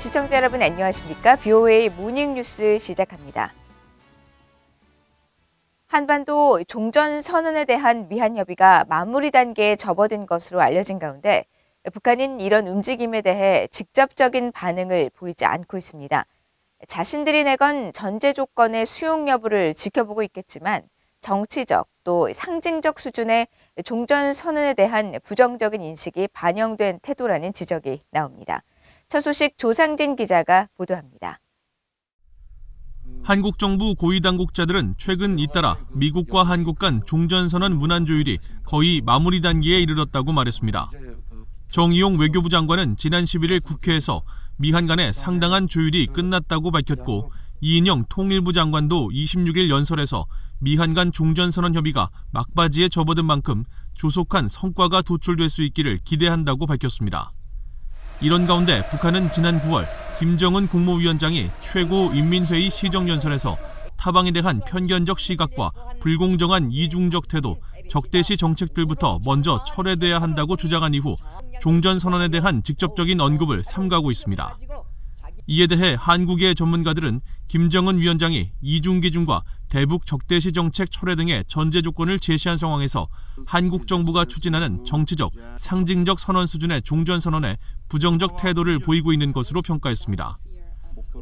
시청자 여러분 안녕하십니까? VOA 모닝뉴스 시작합니다. 한반도 종전선언에 대한 미한 협의가 마무리 단계에 접어든 것으로 알려진 가운데 북한은 이런 움직임에 대해 직접적인 반응을 보이지 않고 있습니다. 자신들이 내건 전제 조건의 수용 여부를 지켜보고 있겠지만 정치적 또 상징적 수준의 종전선언에 대한 부정적인 인식이 반영된 태도라는 지적이 나옵니다. 첫 소식 조상진 기자가 보도합니다. 한국 정부 고위 당국자들은 최근 잇따라 미국과 한국 간 종전선언 문안 조율이 거의 마무리 단계에 이르렀다고 말했습니다. 정의용 외교부 장관은 지난 11일 국회에서 미한 간의 상당한 조율이 끝났다고 밝혔고 이인영 통일부 장관도 26일 연설에서 미한 간 종전선언 협의가 막바지에 접어든 만큼 조속한 성과가 도출될 수 있기를 기대한다고 밝혔습니다. 이런 가운데 북한은 지난 9월 김정은 국무위원장이 최고인민회의 시정연설에서 타방에 대한 편견적 시각과 불공정한 이중적 태도, 적대시 정책들부터 먼저 철회돼야 한다고 주장한 이후 종전선언에 대한 직접적인 언급을 삼가고 있습니다. 이에 대해 한국의 전문가들은 김정은 위원장이 이중기준과 대북 적대시 정책 철회 등의 전제 조건을 제시한 상황에서 한국 정부가 추진하는 정치적, 상징적 선언 수준의 종전선언에 부정적 태도를 보이고 있는 것으로 평가했습니다.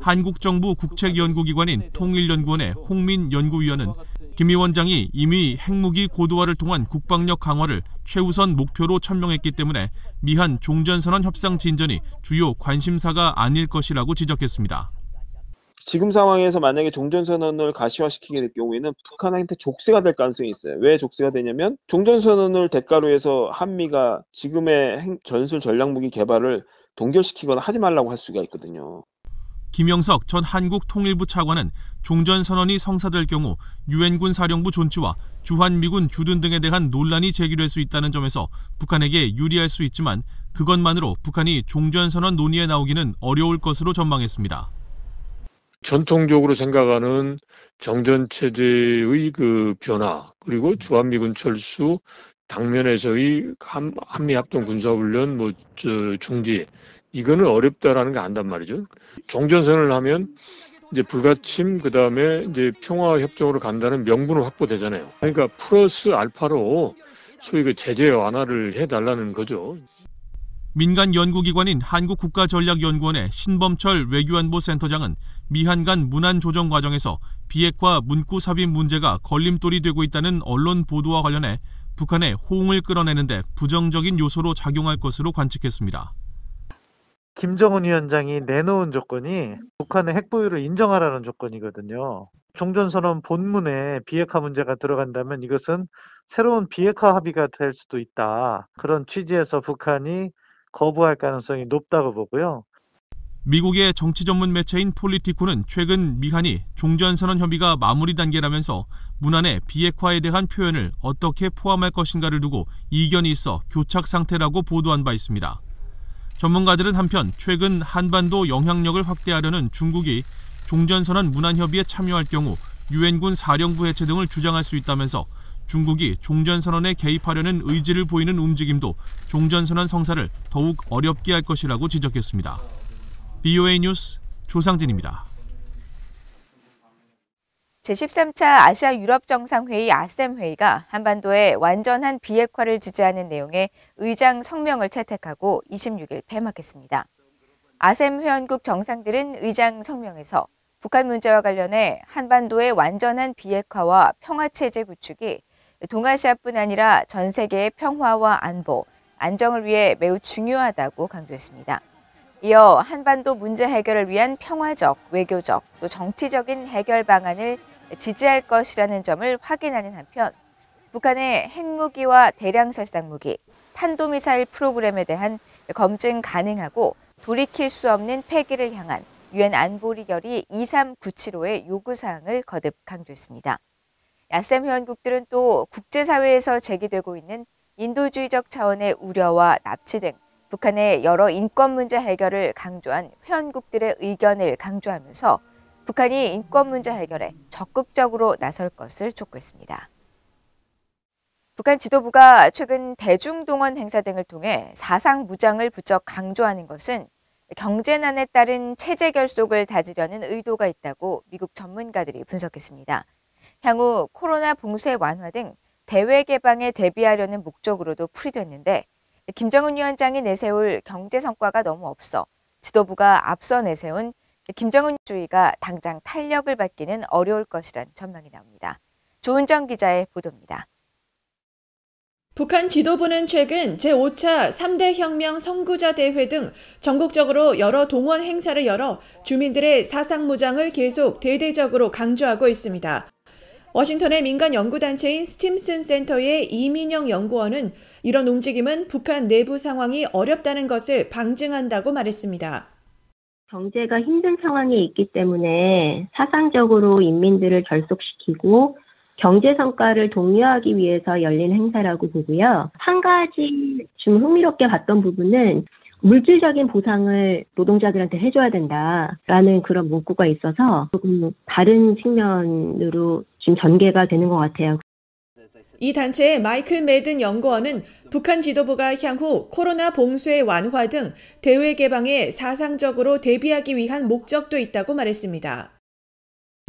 한국 정부 국책연구기관인 통일연구원의 홍민 연구위원은 김 위원장이 이미 핵무기 고도화를 통한 국방력 강화를 최우선 목표로 천명했기 때문에 미한 종전선언 협상 진전이 주요 관심사가 아닐 것이라고 지적했습니다. 지금 상황에서 만약에 종전선언을 가시화시키게 될 경우에는 북한한테 족쇄가 될 가능성이 있어요. 왜 족쇄가 되냐면 종전선언을 대가로 해서 한미가 지금의 전술 전략무기 개발을 동결시키거나 하지 말라고 할 수가 있거든요. 김영석 전 한국 통일부 차관은 종전선언이 성사될 경우 유엔군 사령부 존치와 주한미군 주둔 등에 대한 논란이 제기될 수 있다는 점에서 북한에게 유리할 수 있지만 그것만으로 북한이 종전선언 논의에 나오기는 어려울 것으로 전망했습니다. 전통적으로 생각하는 정전체제의 그 변화, 그리고 주한미군 철수, 당면에서의 한미합동 군사훈련 중지, 이거는 어렵다라는 게 안단 말이죠. 종전선언을 하면 이제 불가침, 그다음에 이제 평화협정으로 간다는 명분은 확보되잖아요. 그러니까 플러스 알파로 소위 그 제재 완화를 해달라는 거죠. 민간 연구기관인 한국국가전략연구원의 신범철 외교안보 센터장은 미한 간 문안 조정 과정에서 비핵화 문구 삽입 문제가 걸림돌이 되고 있다는 언론 보도와 관련해 북한의 호응을 끌어내는데 부정적인 요소로 작용할 것으로 관측했습니다. 김정은 위원장이 내놓은 조건이 북한의 핵보유를 인정하라는 조건이거든요. 종전선언 본문에 비핵화 문제가 들어간다면 이것은 새로운 비핵화 합의가 될 수도 있다. 그런 취지에서 북한이 거부할 가능성이 높다고 보고요. 미국의 정치 전문 매체인 폴리티코는 최근 미한이 종전선언 협의가 마무리 단계라면서 문안에 비핵화에 대한 표현을 어떻게 포함할 것인가를 두고 이견이 있어 교착 상태라고 보도한 바 있습니다. 전문가들은 한편 최근 한반도 영향력을 확대하려는 중국이 종전선언 문안협의에 참여할 경우 유엔군 사령부 해체 등을 주장할 수 있다면서 중국이 종전선언에 개입하려는 의지를 보이는 움직임도 종전선언 성사를 더욱 어렵게 할 것이라고 지적했습니다. VOA 뉴스 조상진입니다. 제13차 아시아 유럽 정상회의 아셈 회의가 한반도의 완전한 비핵화를 지지하는 내용의 의장 성명을 채택하고 26일 폐막했습니다. 아셈 회원국 정상들은 의장 성명에서 북한 문제와 관련해 한반도의 완전한 비핵화와 평화체제 구축이 동아시아뿐 아니라 전 세계의 평화와 안보, 안정을 위해 매우 중요하다고 강조했습니다. 이어 한반도 문제 해결을 위한 평화적, 외교적, 또 정치적인 해결 방안을 지지할 것이라는 점을 확인하는 한편 북한의 핵무기와 대량살상무기, 탄도미사일 프로그램에 대한 검증 가능하고 돌이킬 수 없는 폐기를 향한 유엔 안보리 결의 2397호의 요구사항을 거듭 강조했습니다. 아셈 회원국들은 또 국제사회에서 제기되고 있는 인도주의적 차원의 우려와 납치 등 북한의 여러 인권 문제 해결을 강조한 회원국들의 의견을 강조하면서 북한이 인권 문제 해결에 적극적으로 나설 것을 촉구했습니다. 북한 지도부가 최근 대중동원 행사 등을 통해 사상 무장을 부쩍 강조하는 것은 경제난에 따른 체제 결속을 다지려는 의도가 있다고 미국 전문가들이 분석했습니다. 향후 코로나 봉쇄 완화 등 대외 개방에 대비하려는 목적으로도 풀이됐는데 김정은 위원장이 내세울 경제 성과가 너무 없어 지도부가 앞서 내세운 김정은주의가 당장 탄력을 받기는 어려울 것이란 전망이 나옵니다. 조은정 기자의 보도입니다. 북한 지도부는 최근 제5차 3대 혁명 선구자 대회 등 전국적으로 여러 동원 행사를 열어 주민들의 사상 무장을 계속 대대적으로 강조하고 있습니다. 워싱턴의 민간 연구단체인 스팀슨 센터의 이민영 연구원은 이런 움직임은 북한 내부 상황이 어렵다는 것을 방증한다고 말했습니다. 경제가 힘든 상황에 있기 때문에 사상적으로 인민들을 결속시키고 경제 성과를 독려하기 위해서 열린 행사라고 보고요. 한 가지 좀 흥미롭게 봤던 부분은 물질적인 보상을 노동자들한테 해줘야 된다라는 그런 문구가 있어서 조금 다른 측면으로 지금 전개가 되는 것 같아요. 이 단체의 마이클 매든 연구원은 북한 지도부가 향후 코로나 봉쇄 완화 등 대외 개방에 사상적으로 대비하기 위한 목적도 있다고 말했습니다.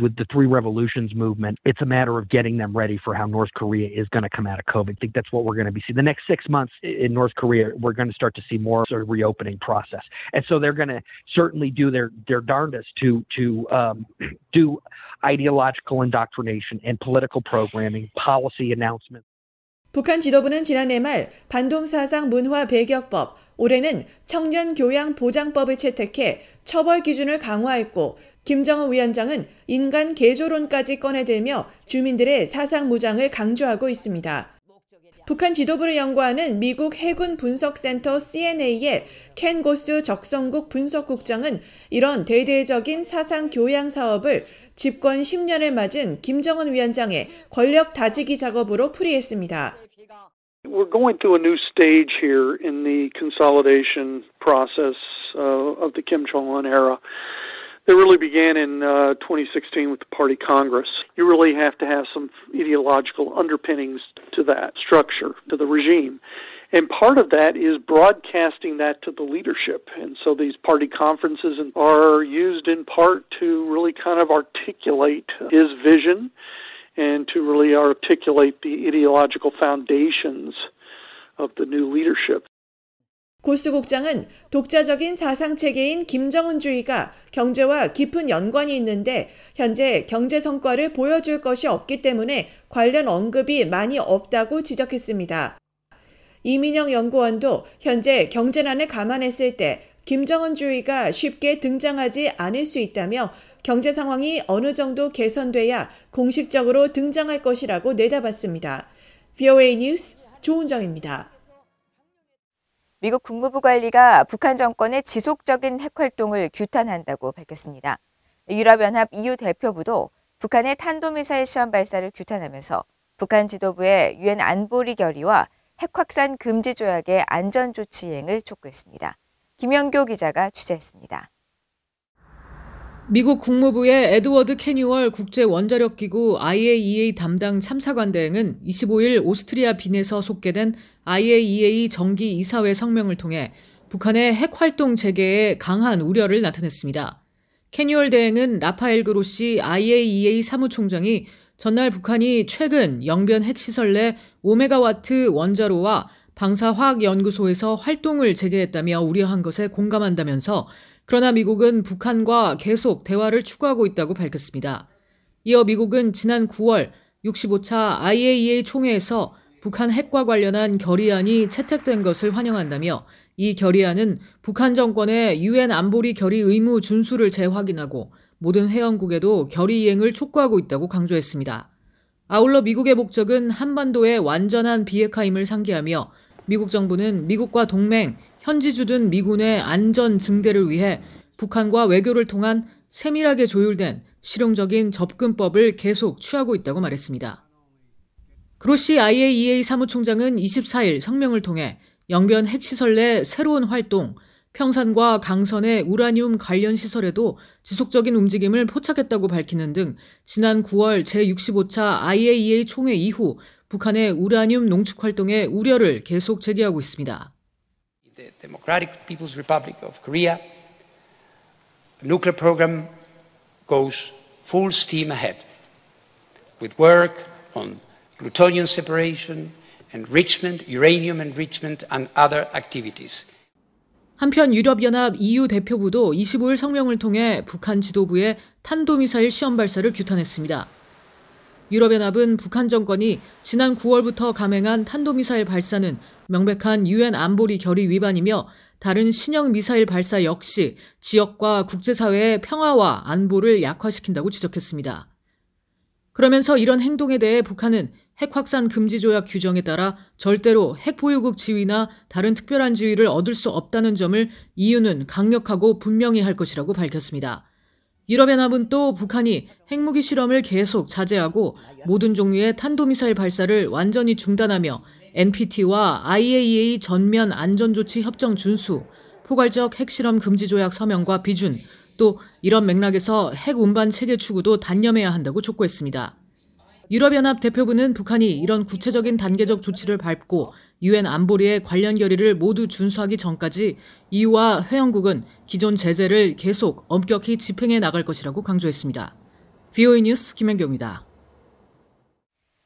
With the Three Revolutions movement, it's a matter of getting them ready for how North Korea is going to come out of COVID. I think that's what we're going to be seeing. The next 6 months in North Korea, we're going to start to see more sort of reopening process. And so they're going to certainly do their darndest to do ideological indoctrination and political programming, policy announcements. 북한 지도부는 지난해 말 반동사상 문화 배격법, 올해는 청년교양보장법을 채택해 처벌 기준을 강화했고 김정은 위원장은 인간 개조론까지 꺼내들며 주민들의 사상 무장을 강조하고 있습니다. 북한 지도부를 연구하는 미국 해군 분석센터 CNA의 켄 고스 적성국 분석국장은 이런 대대적인 사상 교양 사업을 집권 10년을 맞은 김정은 위원장의 권력 다지기 작업으로 풀이했습니다. We're going through a new stage here in the consolidation process of the Kim Jong-un era. It really began in 2016 with the Party Congress. You really have to have some ideological underpinnings to that structure, to the regime. And part of that is broadcasting that to the leadership. And so these party conferences are used in part to really kind of articulate his vision and to really articulate the ideological foundations of the new leadership. 고스 국장은 독자적인 사상체계인 김정은주의가 경제와 깊은 연관이 있는데 현재 경제 성과를 보여줄 것이 없기 때문에 관련 언급이 많이 없다고 지적했습니다. 이민영 연구원도 현재 경제난을 감안했을 때 김정은주의가 쉽게 등장하지 않을 수 있다며 경제 상황이 어느 정도 개선돼야 공식적으로 등장할 것이라고 내다봤습니다. VOA 뉴스 조은정입니다. 미국 국무부 관리가 북한 정권의 지속적인 핵 활동을 규탄한다고 밝혔습니다. 유럽연합 EU 대표부도 북한의 탄도미사일 시험 발사를 규탄하면서 북한 지도부의 유엔 안보리 결의와 핵 확산 금지 조약의 안전 조치 이행을 촉구했습니다. 김영교 기자가 취재했습니다. 미국 국무부의 에드워드 캐뉴얼 국제원자력기구 IAEA 담당 참사관 대행은 25일 오스트리아 빈에서 속개된 IAEA 정기 이사회 성명을 통해 북한의 핵활동 재개에 강한 우려를 나타냈습니다. 캐뉴얼 대행은 라파엘 그로시 IAEA 사무총장이 전날 북한이 최근 영변 핵시설 내 5메가와트 원자로와 방사화학연구소에서 활동을 재개했다며 우려한 것에 공감한다면서 그러나 미국은 북한과 계속 대화를 추구하고 있다고 밝혔습니다. 이어 미국은 지난 9월 65차 IAEA 총회에서 북한 핵과 관련한 결의안이 채택된 것을 환영한다며 이 결의안은 북한 정권의 유엔 안보리 결의 의무 준수를 재확인하고 모든 회원국에도 결의 이행을 촉구하고 있다고 강조했습니다. 아울러 미국의 목적은 한반도의 완전한 비핵화임을 상기하며 미국 정부는 미국과 동맹, 현지주둔 미군의 안전 증대를 위해 북한과 외교를 통한 세밀하게 조율된 실용적인 접근법을 계속 취하고 있다고 말했습니다. 그로시 IAEA 사무총장은 24일 성명을 통해 영변 핵시설 내 새로운 활동, 평산과 강선의 우라늄 관련 시설에도 지속적인 움직임을 포착했다고 밝히는 등 지난 9월 제65차 IAEA 총회 이후 북한의 우라늄 농축 활동에 우려를 계속 제기하고 있습니다. The Democratic People's Republic of Korea nuclear program goes full steam ahead with work on plutonium separation, enrichment, uranium enrichment and other activities. 한편 유럽연합 EU 대표부도 25일 성명을 통해 북한 지도부의 탄도미사일 시험 발사를 규탄했습니다. 유럽연합은 북한 정권이 지난 9월부터 감행한 탄도미사일 발사는 명백한 유엔 안보리 결의 위반이며 다른 신형 미사일 발사 역시 지역과 국제사회의 평화와 안보를 약화시킨다고 지적했습니다. 그러면서 이런 행동에 대해 북한은 핵 확산 금지 조약 규정에 따라 절대로 핵 보유국 지위나 다른 특별한 지위를 얻을 수 없다는 점을 EU는 강력하고 분명히 할 것이라고 밝혔습니다. 유럽연합은 또 북한이 핵무기 실험을 계속 자제하고 모든 종류의 탄도미사일 발사를 완전히 중단하며 NPT와 IAEA 전면 안전조치 협정 준수, 포괄적 핵실험 금지 조약 서명과 비준, 또 이런 맥락에서 핵 운반 체계 추구도 단념해야 한다고 촉구했습니다. 유럽연합 대표부는 북한이 이런 구체적인 단계적 조치를 밟고 유엔 안보리의 관련 결의를 모두 준수하기 전까지 EU와 회원국은 기존 제재를 계속 엄격히 집행해 나갈 것이라고 강조했습니다. VOA 뉴스 김현경입니다.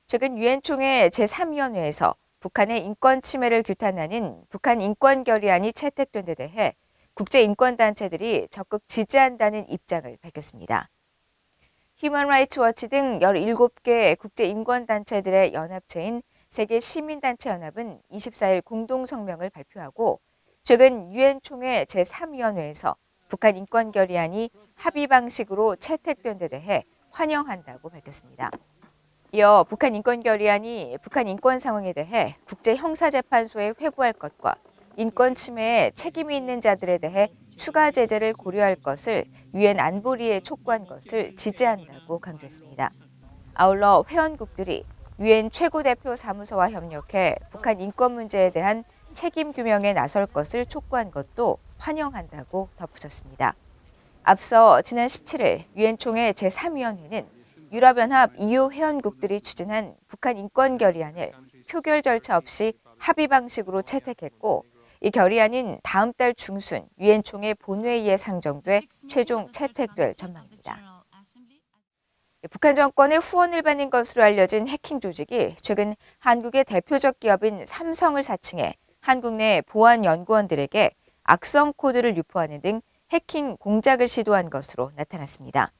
최근 유엔 총회 제3위원회에서 북한의 인권 침해를 규탄하는 북한 인권 결의안이 채택된 데 대해 국제인권단체들이 적극 지지한다는 입장을 밝혔습니다. 휴먼 라이츠 워치 등 17개 국제인권단체들의 연합체인 세계시민단체연합은 24일 공동성명을 발표하고 최근 유엔 총회 제3위원회에서 북한 인권 결의안이 합의 방식으로 채택된 데 대해 환영한다고 밝혔습니다. 이어 북한 인권 결의안이 북한 인권 상황에 대해 국제형사재판소에 회부할 것과 인권 침해에 책임이 있는 자들에 대해 추가 제재를 고려할 것을 유엔 안보리에 촉구한 것을 지지한다고 강조했습니다. 아울러 회원국들이 유엔 최고대표 사무소와 협력해 북한 인권 문제에 대한 책임 규명에 나설 것을 촉구한 것도 환영한다고 덧붙였습니다. 앞서 지난 17일 유엔 총회 제3위원회는 유럽연합 EU 회원국들이 추진한 북한 인권 결의안을 표결 절차 없이 합의 방식으로 채택했고 이 결의안은 다음 달 중순 유엔 총회 본회의에 상정돼 최종 채택될 전망입니다. 북한 정권의 후원을 받는 것으로 알려진 해킹 조직이 최근 한국의 대표적 기업인 삼성을 사칭해 한국 내 보안 연구원들에게 악성 코드를 유포하는 등 해킹 공작을 시도한 것으로 나타났습니다.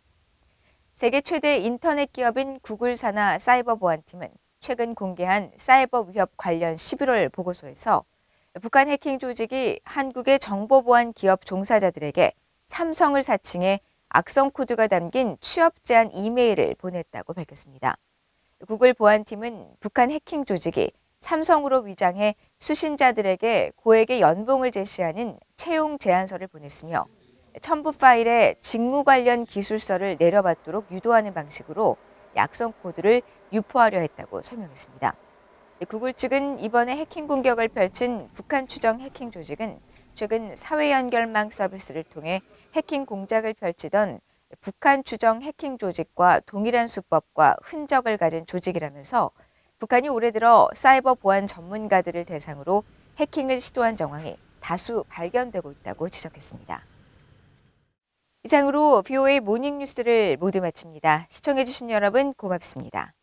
세계 최대 인터넷 기업인 구글 산하 사이버 보안팀은 최근 공개한 사이버 위협 관련 11월 보고서에서 북한 해킹 조직이 한국의 정보보안 기업 종사자들에게 삼성을 사칭해 악성 코드가 담긴 취업 제안 이메일을 보냈다고 밝혔습니다. 구글 보안팀은 북한 해킹 조직이 삼성으로 위장해 수신자들에게 고액의 연봉을 제시하는 채용 제안서를 보냈으며 첨부 파일에 직무 관련 기술서를 내려받도록 유도하는 방식으로 악성 코드를 유포하려 했다고 설명했습니다. 구글 측은 이번에 해킹 공격을 펼친 북한 추정 해킹 조직은 최근 사회연결망 서비스를 통해 해킹 공작을 펼치던 북한 추정 해킹 조직과 동일한 수법과 흔적을 가진 조직이라면서 북한이 올해 들어 사이버 보안 전문가들을 대상으로 해킹을 시도한 정황이 다수 발견되고 있다고 지적했습니다. 이상으로 VOA 모닝뉴스를 모두 마칩니다. 시청해주신 여러분 고맙습니다.